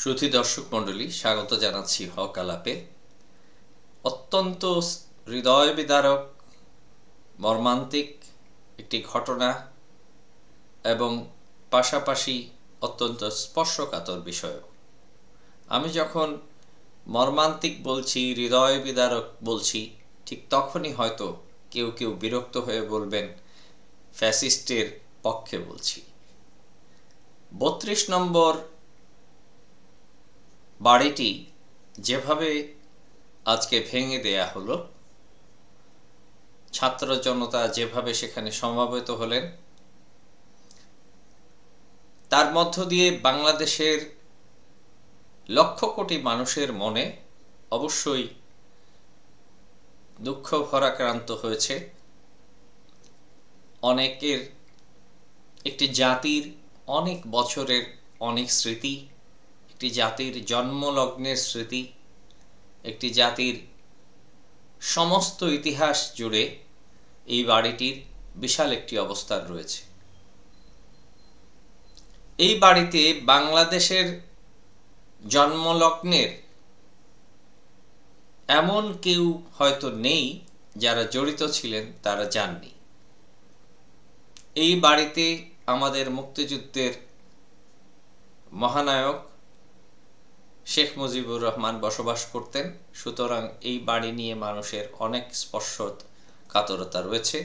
সুধী দর্শক মণ্ডলী, স্বাগত জানাচ্ছি হক আলাপে। অত্যন্ত হৃদয় বিদারক, মর্মান্তিক একটি ঘটনা এবং পাশাপাশি অত্যন্ত স্পর্শকাতর বিষয়। আমি যখন মর্মান্তিক বলছি, হৃদয় বিদারক বলছি, ঠিক তখনই হয়তো কেউ কেউ বিরক্ত হয়ে বলবেন ফ্যাসিস্টের পক্ষে বলছি। ৩২ নম্বর বাড়িটি যেভাবে আজকে ভেঙে দেয়া হলো, ছাত্র জনতা যেভাবে সেখানে সমবেত হলেন, তার মধ্য দিয়ে বাংলাদেশের লক্ষ কোটি মানুষের মনে অবশ্যই দুঃখ ভারাক্রান্ত হয়েছে। অনেকের একটি জাতির অনেক বছরের অনেক স্মৃতি, একটি জাতির জন্মলগ্নের স্মৃতি, একটি জাতির সমস্ত ইতিহাস জুড়ে এই বাড়িটির বিশাল একটি অবস্থান রয়েছে। এই বাড়িতে বাংলাদেশের জন্মলগ্নের এমন কেউ হয়তো নেই যারা জড়িত ছিলেন তারা জাননি। এই বাড়িতে আমাদের মুক্তিযুদ্ধের মহানায়ক শেখ মুজিবুর রহমান বসবাস করতেন। সুতরাং এই বাড়ি নিয়ে মানুষের অনেক স্পর্শকাতরতা রয়েছে,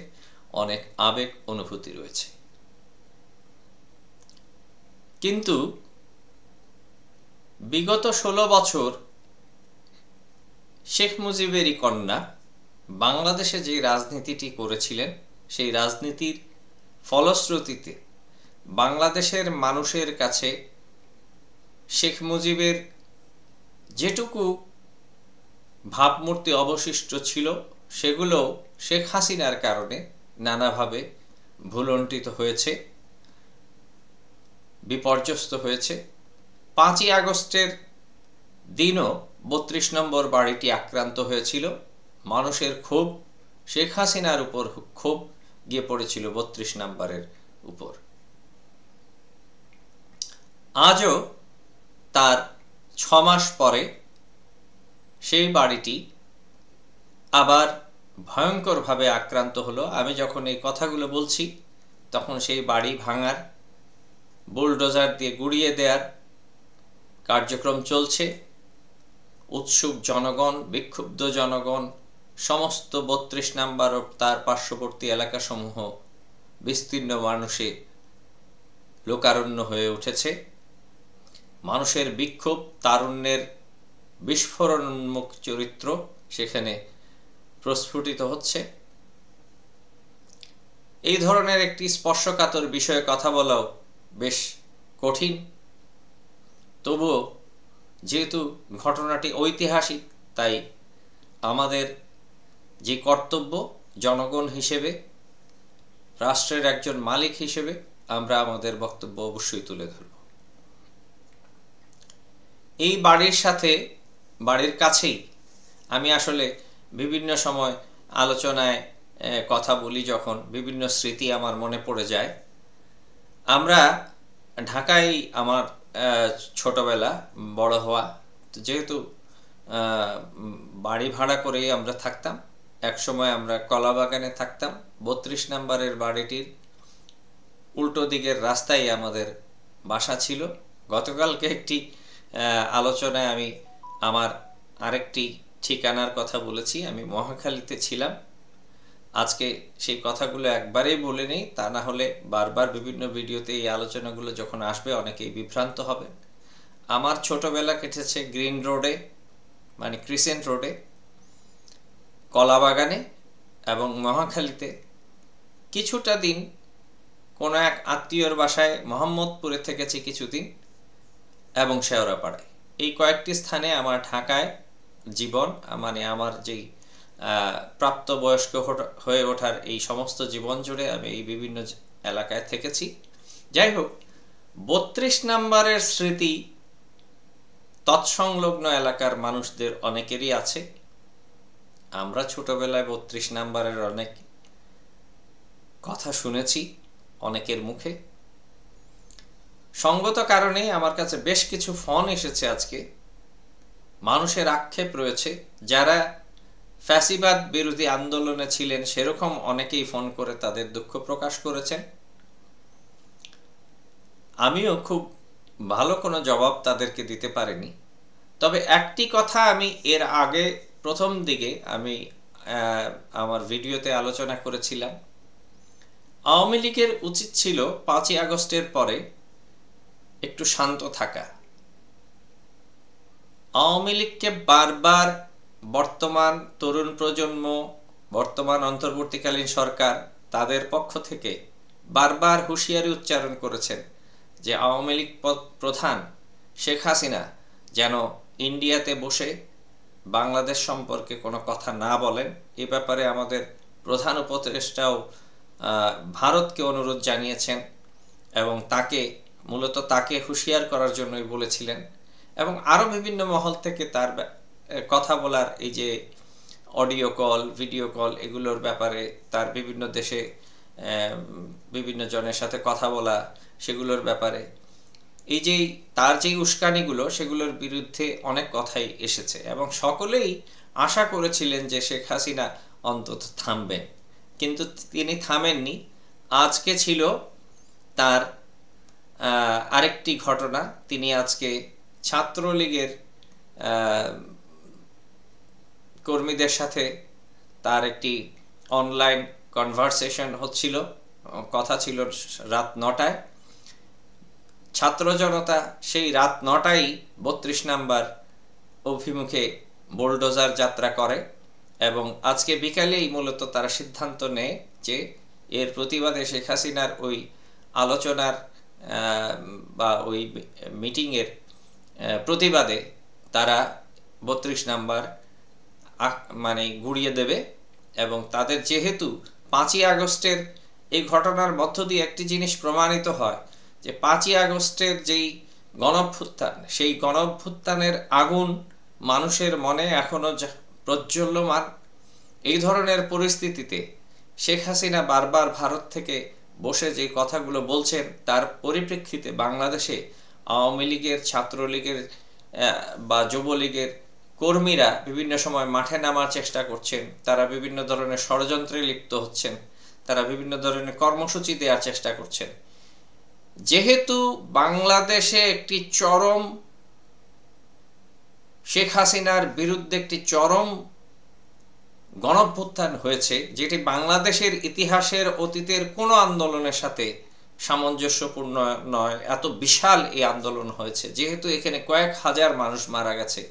অনেক আবেগ অনুভূতি রয়েছে। কিন্তু বিগত 16 বছর শেখ মুজিবেরই কন্যা বাংলাদেশে যে রাজনীতিটি করেছিলেন, সেই রাজনীতির ফলশ্রুতিতে বাংলাদেশের মানুষের কাছে শেখ মুজিবের যেটুকু ভাবমূর্তি অবশিষ্ট ছিল, সেগুলো শেখ হাসিনার কারণে নানাভাবে ভুলণ্ঠিত হয়েছে, বিপর্যস্ত হয়েছে। 5ই আগস্টের দিনও 32 নম্বর বাড়িটি আক্রান্ত হয়েছিল। মানুষের ক্ষোভ, শেখ হাসিনার উপর ক্ষোভ গিয়ে পড়েছিল 32 নম্বরের উপর। আজও তার 6 মাস পরে সেই বাড়িটি আবার ভয়ঙ্করভাবে আক্রান্ত হলো। আমি যখন এই কথাগুলো বলছি তখন সেই বাড়ি ভাঙার, বুলডোজার দিয়ে গুড়িয়ে দেওয়ার কার্যক্রম চলছে। উৎসুক জনগণ, বিক্ষুব্ধ জনগণ, সমস্ত 32 নম্বর ও তার পার্শ্ববর্তী এলাকাসমূহ বিস্তীর্ণ মানুষে লোকারণ্য হয়ে উঠেছে। মানুষের বিক্ষোভ, তারুণ্যের বিস্ফোরণোন্মুখ চরিত্র সেখানে প্রস্ফুটিত হচ্ছে। এই ধরনের একটি স্পর্শকাতর বিষয়ে কথা বলাও বেশ কঠিন। তবুও যেহেতু ঘটনাটি ঐতিহাসিক, তাই আমাদের যে কর্তব্য জনগণ হিসেবে, রাষ্ট্রের একজন মালিক হিসেবে আমরা আমাদের বক্তব্য অবশ্যই তুলে ধরব। এই বাড়ির সাথে, বাড়ির কাছেই আমি আসলে বিভিন্ন সময় আলোচনায় কথা বলি, যখন বিভিন্ন স্মৃতি আমার মনে পড়ে যায়। আমরা ঢাকায়, আমার ছোটবেলা বড় হওয়া, যেহেতু বাড়ি ভাড়া করেই আমরা থাকতাম। একসময় আমরা কলাবাগানে থাকতাম। 32 নম্বরের বাড়িটির উল্টো দিকের রাস্তায় আমাদের বাসা ছিল। গতকালকে একটি আলোচনায় আমি আমার আরেকটি ঠিকানার কথা বলেছি, আমি মহাখালীতে ছিলাম। আজকে সেই কথাগুলো একবারেই বলে নেই, তা না হলে বারবার বিভিন্ন ভিডিওতে এই আলোচনাগুলো যখন আসবে অনেকেই বিভ্রান্ত হবে। আমার ছোটবেলা কেটেছে গ্রিন রোডে, মানে ক্রিসেন্ট রোডে, কলাবাগানে এবং মহাখালীতে। কিছুটা দিন কোনো এক আত্মীয়র বাসায় মোহাম্মদপুরে থেকেছি কিছুদিন, এবং শেওড়াপাড়ায়। এই কয়েকটি স্থানে আমার ঢাকায় জীবন, মানে আমার যেই প্রাপ্তবয়স্ক হয়ে ওঠার এই সমস্ত জীবন জুড়ে আমি এই বিভিন্ন এলাকায় থেকেছি। যাই হোক, 32 নম্বরের স্মৃতি তৎসংলগ্ন এলাকার মানুষদের অনেকেরই আছে। আমরা ছোটবেলায় 32 নম্বরের অনেক কথা শুনেছি অনেকের মুখে। সঙ্গত কারণেই আমার কাছে বেশ কিছু ফোন এসেছে আজকে, মানুষের আক্ষেপ রয়েছে, যারা ফ্যাসিবাদ বিরোধী আন্দোলনে ছিলেন সেরকম অনেকেই ফোন করে তাদের দুঃখ প্রকাশ করেছেন। আমিও খুব ভালো কোনো জবাব তাদেরকে দিতে পারিনি, তবে একটি কথা আমি এর আগে প্রথম দিকে আমি আমার ভিডিওতে আলোচনা করেছিলাম। আওয়ামী লীগের উচিত ছিল 5ই আগস্টের পরে একটু শান্ত থাকা। আওয়ামী লীগকে বারবার বর্তমান তরুণ প্রজন্ম, বর্তমান অন্তর্বর্তীকালীন সরকার তাদের পক্ষ থেকে বারবার হুঁশিয়ারি উচ্চারণ করেছেন যে আওয়ামী লীগ প্রধান শেখ হাসিনা যেন ইন্ডিয়াতে বসে বাংলাদেশ সম্পর্কে কোনো কথা না বলেন। এ ব্যাপারে আমাদের প্রধান উপদেষ্টাও ভারতকে অনুরোধ জানিয়েছেন এবং মূলত তাকে হুঁশিয়ার করার জন্যই বলেছিলেন। এবং আরও বিভিন্ন মহল থেকে তার কথা বলার, এই যে অডিও কল, ভিডিও কল, এগুলোর ব্যাপারে তার বিভিন্ন দেশে বিভিন্ন জনের সাথে কথা বলা, সেগুলোর ব্যাপারে এই যে তার যে উস্কানিগুলো, সেগুলোর বিরুদ্ধে অনেক কথাই এসেছে এবং সকলেই আশা করেছিলেন যে শেখ হাসিনা অন্তত থামবেন, কিন্তু তিনি থামেননি। আজকে ছিল তার আরেকটি ঘটনা। তিনি আজকে ছাত্রলীগের কর্মীদের সাথে তার একটি অনলাইন কনভারসেশন হচ্ছিল, কথা ছিল রাত 9টায়। ছাত্র জনতা সেই রাত 9টায় 32 নাম্বার অভিমুখে বোলডোজার যাত্রা করে এবং আজকে বিকালেই মূলত তারা সিদ্ধান্ত নেয় যে এর প্রতিবাদে শেখ হাসিনার ওই আলোচনার বা ওই মিটিংয়ের প্রতিবাদে তারা 32 নাম্বার মানে গুড়িয়ে দেবে। এবং তাদের যেহেতু 5ই আগস্টের এই ঘটনার মধ্য দিয়ে একটি জিনিস প্রমাণিত হয় যে 5ই আগস্টের যেই গণঅভ্যুত্থান, সেই গণঅভ্যুত্থানের আগুন মানুষের মনে এখনো প্রজ্বল্যমান। এই ধরনের পরিস্থিতিতে শেখ হাসিনা বারবার ভারত থেকে বসে যে কথাগুলো বলছেন, তার পরিপ্রেক্ষিতে বাংলাদেশে আওয়ামী লীগের, ছাত্রলীগের বা যুবলীগের কর্মীরা বিভিন্ন সময় মাঠে নামার চেষ্টা করছেন, তারা বিভিন্ন ধরনের ষড়যন্ত্রে লিপ্ত হচ্ছেন, তারা বিভিন্ন ধরনের কর্মসূচি দেওয়ার চেষ্টা করছেন। যেহেতু বাংলাদেশে একটি চরম, শেখ হাসিনার বিরুদ্ধে একটি চরম গণঅভ্যুত্থান হয়েছে, যেটি বাংলাদেশের ইতিহাসের অতীতের কোনো আন্দোলনের সাথে সামঞ্জস্যপূর্ণ নয়, এত বিশাল এই আন্দোলন হয়েছে, যেহেতু এখানে কয়েক হাজার মানুষ মারা গেছে,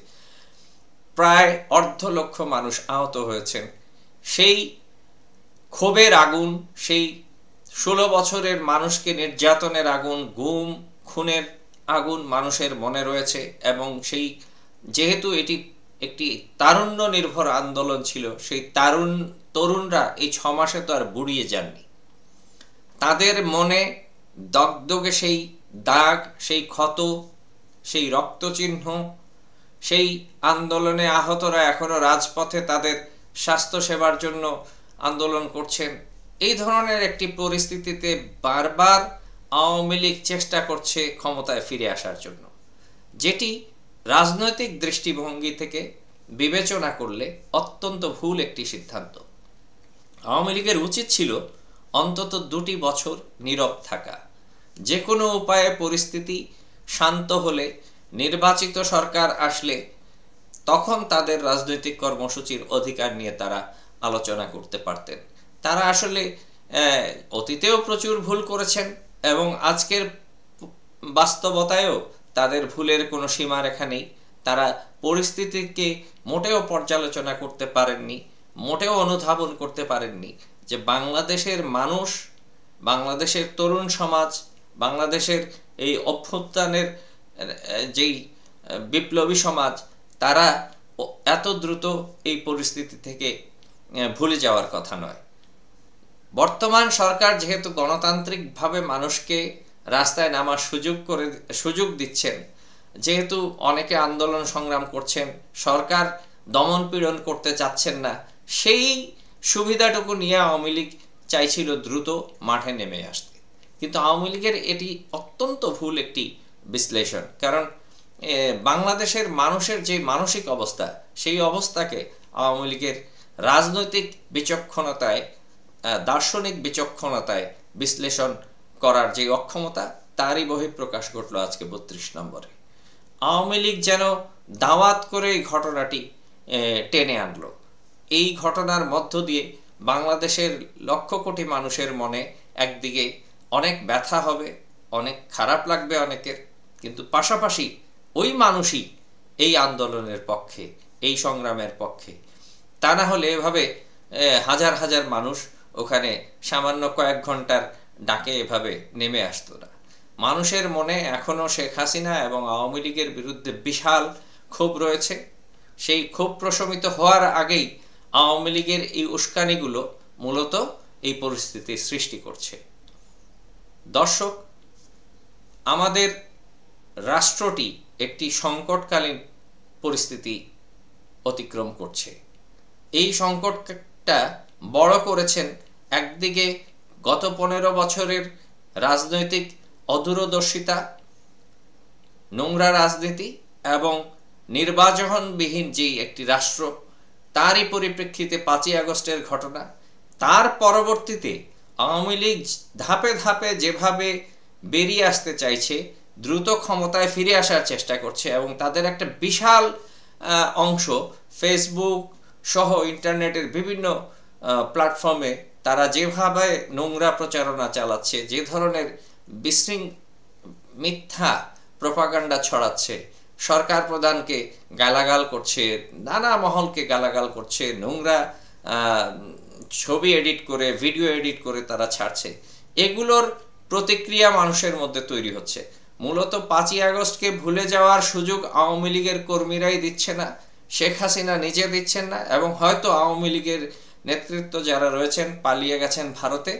প্রায় 1.5 লক্ষ মানুষ আহত হয়েছেন, সেই ক্ষোভের আগুন, সেই 16 বছরের মানুষকে নির্যাতনের আগুন, গুম খুনের আগুন মানুষের মনে রয়েছে। এবং সেই যেহেতু এটি একটি তারুণ্য নির্ভর আন্দোলন ছিল, সেই তরুণরা এই 6 মাসে তো আর বুড়িয়ে যাননি। তাদের মনে দগদগে সেই দাগ, সেই ক্ষত, সেই রক্তচিহ্ন, সেই আন্দোলনে আহতরা এখনো রাজপথে তাদের স্বাস্থ্য সেবার জন্য আন্দোলন করছেন। এই ধরনের একটি পরিস্থিতিতে বারবার আওয়ামী লীগ চেষ্টা করছে ক্ষমতায় ফিরে আসার জন্য, যেটি রাজনৈতিক দৃষ্টিভঙ্গি থেকে বিবেচনা করলে অত্যন্ত ভুল একটি সিদ্ধান্ত। আওয়ামী লীগের উচিত ছিল অন্তত 2টি বছর নীরব থাকা। যে কোনো উপায়ে পরিস্থিতি শান্ত হলে, নির্বাচিত সরকার আসলে, তখন তাদের রাজনৈতিক কর্মসূচির অধিকার নিয়ে তারা আলোচনা করতে পারতেন। তারা আসলে অতীতেও প্রচুর ভুল করেছেন এবং আজকের বাস্তবতায়ও তাদের ভুলের কোনো সীমারেখা নেই। তারা পরিস্থিতিকে মোটেও পর্যালোচনা করতে পারেননি, মোটেও অনুধাবন করতে পারেননি যে বাংলাদেশের মানুষ, বাংলাদেশের তরুণ সমাজ, বাংলাদেশের এই অভ্যুত্থানের যেই বিপ্লবী সমাজ, তারা এত দ্রুত এই পরিস্থিতি থেকে ভুলে যাওয়ার কথা নয়। বর্তমান সরকার যেহেতু গণতান্ত্রিকভাবে মানুষকে রাস্তায় নামার সুযোগ দিচ্ছেন, যেহেতু অনেকে আন্দোলন সংগ্রাম করছেন, সরকার দমন পীড়ন করতে চাচ্ছেন না, সেই সুবিধাটুকু নিয়ে আওয়ামী লীগ চাইছিল দ্রুত মাঠে নেমে আসতে। কিন্তু আওয়ামী লীগের এটি অত্যন্ত ভুল একটি বিশ্লেষণ। কারণ বাংলাদেশের মানুষের যে মানসিক অবস্থা, সেই অবস্থাকে আওয়ামী লীগের রাজনৈতিক বিচক্ষণতায়, দার্শনিক বিচক্ষণতায় বিশ্লেষণ করার যে অক্ষমতা, তারই বহিঃপ্রকাশ ঘটল আজকে 32 নম্বরে। আওয়ামী লীগ যেন দাওয়াত করে এই ঘটনাটি টেনে আনলো। এই ঘটনার মধ্য দিয়ে বাংলাদেশের লক্ষ কোটি মানুষের মনে একদিকে অনেক ব্যথা হবে, অনেক খারাপ লাগবে অনেকের, কিন্তু পাশাপাশি ওই মানুষই এই আন্দোলনের পক্ষে, এই সংগ্রামের পক্ষে। তা না হলে এভাবে হাজার হাজার মানুষ ওখানে সামান্য কয়েক ঘন্টার ডাকে এভাবে নেমে আসতো না। মানুষের মনে এখনো শেখ হাসিনা এবং আওয়ামী লীগের বিরুদ্ধে বিশাল ক্ষোভ রয়েছে। সেই ক্ষোভ প্রশমিত হওয়ার আগেই আওয়ামী লীগের এই উস্কানিগুলো মূলত এই পরিস্থিতির সৃষ্টি করছে। দর্শক, আমাদের রাষ্ট্রটি একটি সংকটকালীন পরিস্থিতি অতিক্রম করছে। এই সংকটটা বড় করেছেন একদিকে গত 15 বছরের রাজনৈতিক অদূরদর্শিতা, নোংরা রাজনীতি এবং নির্বাচনবিহীন যেই একটি রাষ্ট্র, তারই পরিপ্রেক্ষিতে 5ই আগস্টের ঘটনা। তার পরবর্তীতে আওয়ামী লীগ ধাপে ধাপে যেভাবে বেরিয়ে আসতে চাইছে, দ্রুত ক্ষমতায় ফিরে আসার চেষ্টা করছে, এবং তাদের একটা বিশাল অংশ ফেসবুক সহ ইন্টারনেটের বিভিন্ন প্ল্যাটফর্মে তারা যেভাবে নোংরা প্রচারণা চালাচ্ছে, যে ধরনের মিথ্যা প্রপাগান্ডা ছড়াচ্ছে, সরকার প্রধানকে গালাগাল করছে, নানা মহলকে গালাগাল করছে, নোংরা ছবি এডিট করে, ভিডিও এডিট করে তারা ছাড়ছে, এগুলোর প্রতিক্রিয়া মানুষের মধ্যে তৈরি হচ্ছে। মূলত 5ই আগস্টকে ভুলে যাওয়ার সুযোগ আওয়ামী লীগের কর্মীরাই দিচ্ছে না, শেখ হাসিনা নিজে দিচ্ছেন না, এবং হয়তো আওয়ামী লীগের নেতৃত্ব যারা রয়েছেন পালিয়ে গেছেন ভারতে,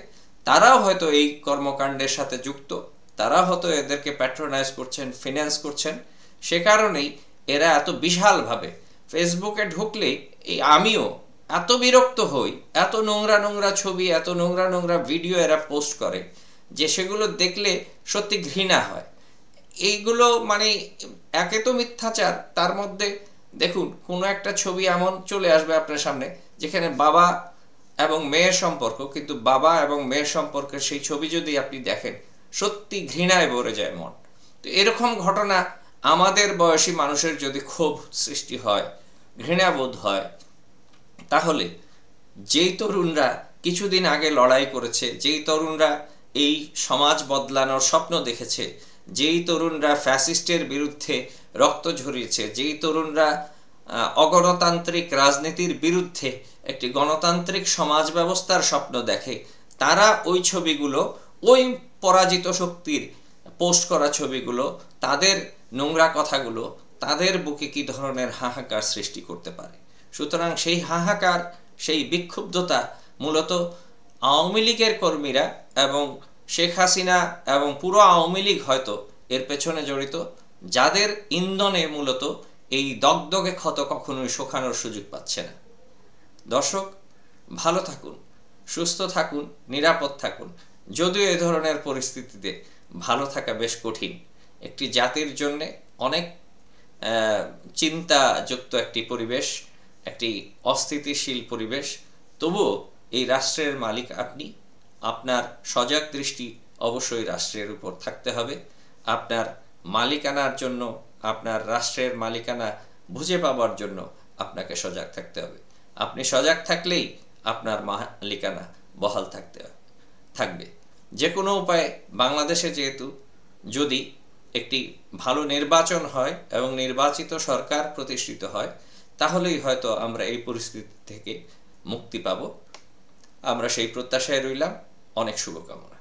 তারাও হয়তো এই কর্মকাণ্ডের সাথে যুক্ত, তারা হয়তো এদেরকে প্যাট্রোনাইজ করছেন, ফিন্যান্স করছেন। সে কারণেই এরা এত বিশালভাবে ফেসবুকে ঢুকলেই আমিও এত বিরক্ত হই, এত নোংরা নোংরা ছবি, এত নোংরা নোংরা ভিডিও এরা পোস্ট করে যে সেগুলো দেখলে সত্যি ঘৃণা হয়। এইগুলো মানে একে তো মিথ্যাচার, তার মধ্যে দেখুন কোনো একটা ছবি এমন চলে আসবে আপনার সামনে যেখানে বাবা এবং মেয়ের সম্পর্ক, কিন্তু বাবা এবং মেয়ের সম্পর্কের সেই ছবি যদি আপনি দেখেন, সত্যি ঘৃণায় ভরে যায় মন। তো এরকম ঘটনা আমাদের বয়সী মানুষের যদি ক্ষোভ সৃষ্টি হয়, ঘৃণাবোধ হয়, তাহলে যেই তরুণরা কিছুদিন আগে লড়াই করেছে, যেই তরুণরা এই সমাজ বদলানোর স্বপ্ন দেখেছে, যেই তরুণরা ফ্যাসিস্টের বিরুদ্ধে রক্ত ঝরিয়েছে, যেই তরুণরা অগণতান্ত্রিক রাজনীতির বিরুদ্ধে একটি গণতান্ত্রিক সমাজ ব্যবস্থার স্বপ্ন দেখে, তারা ওই ছবিগুলো, ওই পরাজিত শক্তির পোস্ট করা ছবিগুলো, তাদের নোংরা কথাগুলো তাদের বুকে কি ধরনের হাহাকার সৃষ্টি করতে পারে। সুতরাং সেই হাহাকার, সেই বিক্ষুব্ধতা মূলত আওয়ামী লীগের কর্মীরা এবং শেখ হাসিনা এবং পুরো আওয়ামী লীগ হয়তো এর পেছনে জড়িত, যাদের ইন্ধনে মূলত এই দগদগে ক্ষত কখনোই শুকানোর সুযোগ পাচ্ছে না। দর্শক, ভালো থাকুন, সুস্থ থাকুন, নিরাপদ থাকুন। যদিও এ ধরনের পরিস্থিতিতে ভালো থাকা বেশ কঠিন, একটি জাতির জন্য অনেক চিন্তাযুক্ত একটি পরিবেশ, একটি অস্থিতিশীল পরিবেশ, তবুও এই রাষ্ট্রের মালিক আপনি। আপনার সজাগ দৃষ্টি অবশ্যই রাষ্ট্রের উপর থাকতে হবে। আপনার মালিকানার জন্য, আপনার রাষ্ট্রের মালিকানা বুঝে পাবার জন্য আপনাকে সজাগ থাকতে হবে। আপনি সজাগ থাকলেই আপনার মালিকানা বহাল থাকবে। যে কোনো উপায়ে বাংলাদেশে যেহেতু যদি একটি ভালো নির্বাচন হয় এবং নির্বাচিত সরকার প্রতিষ্ঠিত হয়, তাহলেই হয়তো আমরা এই পরিস্থিতি থেকে মুক্তি পাব। আমরা সেই প্রত্যাশায় রইলাম। অনেক শুভকামনা।